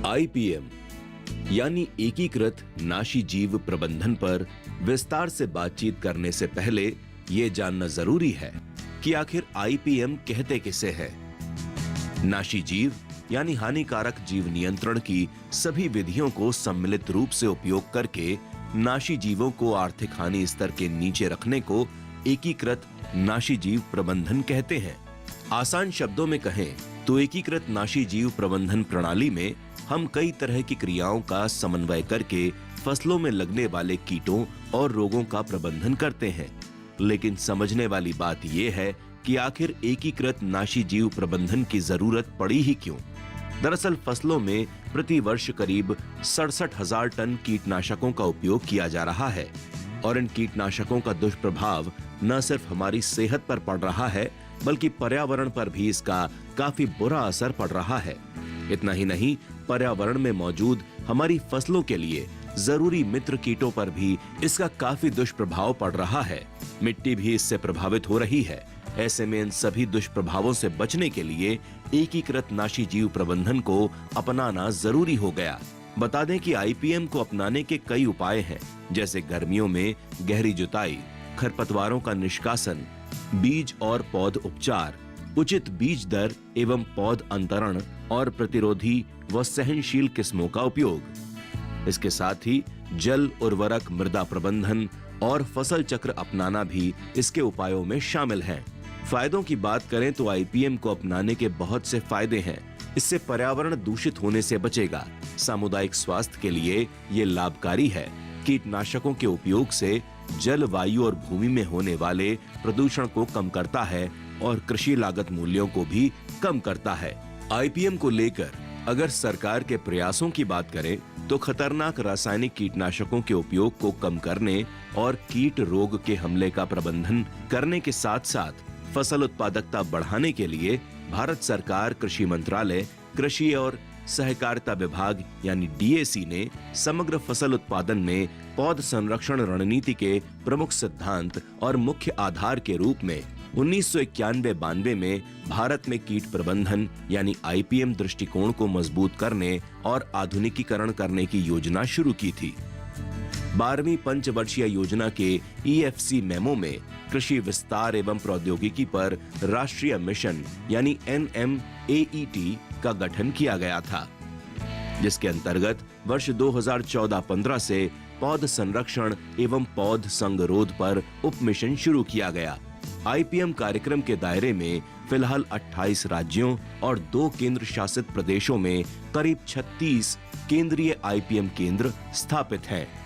IPM यानी एकीकृत नाशी जीव प्रबंधन पर विस्तार से बातचीत करने से पहले यह जानना जरूरी है कि आखिर आईपीएम कहते किसे है। नाशी जीव यानी हानिकारक जीव नियंत्रण की सभी विधियों को सम्मिलित रूप से उपयोग करके नाशी जीवों को आर्थिक हानि स्तर के नीचे रखने को एकीकृत नाशी जीव प्रबंधन कहते हैं। आसान शब्दों में कहें तो एकीकृत नाशी जीव प्रबंधन प्रणाली में हम कई तरह की क्रियाओं का समन्वय करके फसलों में लगने वाले कीटों और रोगों का प्रबंधन करते हैं। लेकिन समझने वाली बात यह है कि आखिर एकीकृत नाशी जीव प्रबंधन की जरूरत पड़ी ही क्यों। दरअसल फसलों में प्रति वर्ष करीब 67,000 टन कीटनाशकों का उपयोग किया जा रहा है और इन कीटनाशकों का दुष्प्रभाव न सिर्फ हमारी सेहत पर पड़ रहा है बल्कि पर्यावरण पर भी इसका काफी बुरा असर पड़ रहा है। इतना ही नहीं, पर्यावरण में मौजूद हमारी फसलों के लिए जरूरी मित्र कीटों पर भी इसका काफी दुष्प्रभाव पड़ रहा है। मिट्टी भी इससे प्रभावित हो रही है। ऐसे में इन सभी दुष्प्रभावों से बचने के लिए एकीकृत नाशी जीव प्रबंधन को अपनाना जरूरी हो गया। बता दें कि आईपीएम को अपनाने के कई उपाय हैं, जैसे गर्मियों में गहरी जुताई, खरपतवारों का निष्कासन, बीज और पौध उपचार, उचित बीज दर एवं पौध अंतरण और प्रतिरोधी व सहनशील किस्मों का उपयोग। इसके साथ ही जल, उर्वरक, मृदा प्रबंधन और फसल चक्र अपनाना भी इसके उपायों में शामिल हैं। फायदों की बात करें तो आईपीएम को अपनाने के बहुत से फायदे हैं। इससे पर्यावरण दूषित होने से बचेगा। सामुदायिक स्वास्थ्य के लिए ये लाभकारी है। कीटनाशकों के उपयोग से जल, वायु और भूमि में होने वाले प्रदूषण को कम करता है और कृषि लागत मूल्यों को भी कम करता है। आईपीएम को लेकर अगर सरकार के प्रयासों की बात करें तो खतरनाक रासायनिक कीटनाशकों के उपयोग को कम करने और कीट रोग के हमले का प्रबंधन करने के साथ साथ फसल उत्पादकता बढ़ाने के लिए भारत सरकार, कृषि मंत्रालय, कृषि और सहकारिता विभाग यानी डीएसी ने समग्र फसल उत्पादन में पौध संरक्षण रणनीति के प्रमुख सिद्धांत और मुख्य आधार के रूप में 1991-92 में भारत में कीट प्रबंधन यानी आईपीएम दृष्टिकोण को मजबूत करने और आधुनिकीकरण करने की योजना शुरू की थी। 12वीं पंचवर्षीय योजना के ईएफसी मेमो में कृषि विस्तार एवं प्रौद्योगिकी पर राष्ट्रीय मिशन यानी NMAET का गठन किया गया था, जिसके अंतर्गत वर्ष 2014-15 से पौध संरक्षण एवं पौध संगरोध पर उप मिशन शुरू किया गया। आईपीएम कार्यक्रम के दायरे में फिलहाल 28 राज्यों और 2 केंद्र शासित प्रदेशों में करीब 36 केंद्रीय आईपीएम केंद्र स्थापित हैं।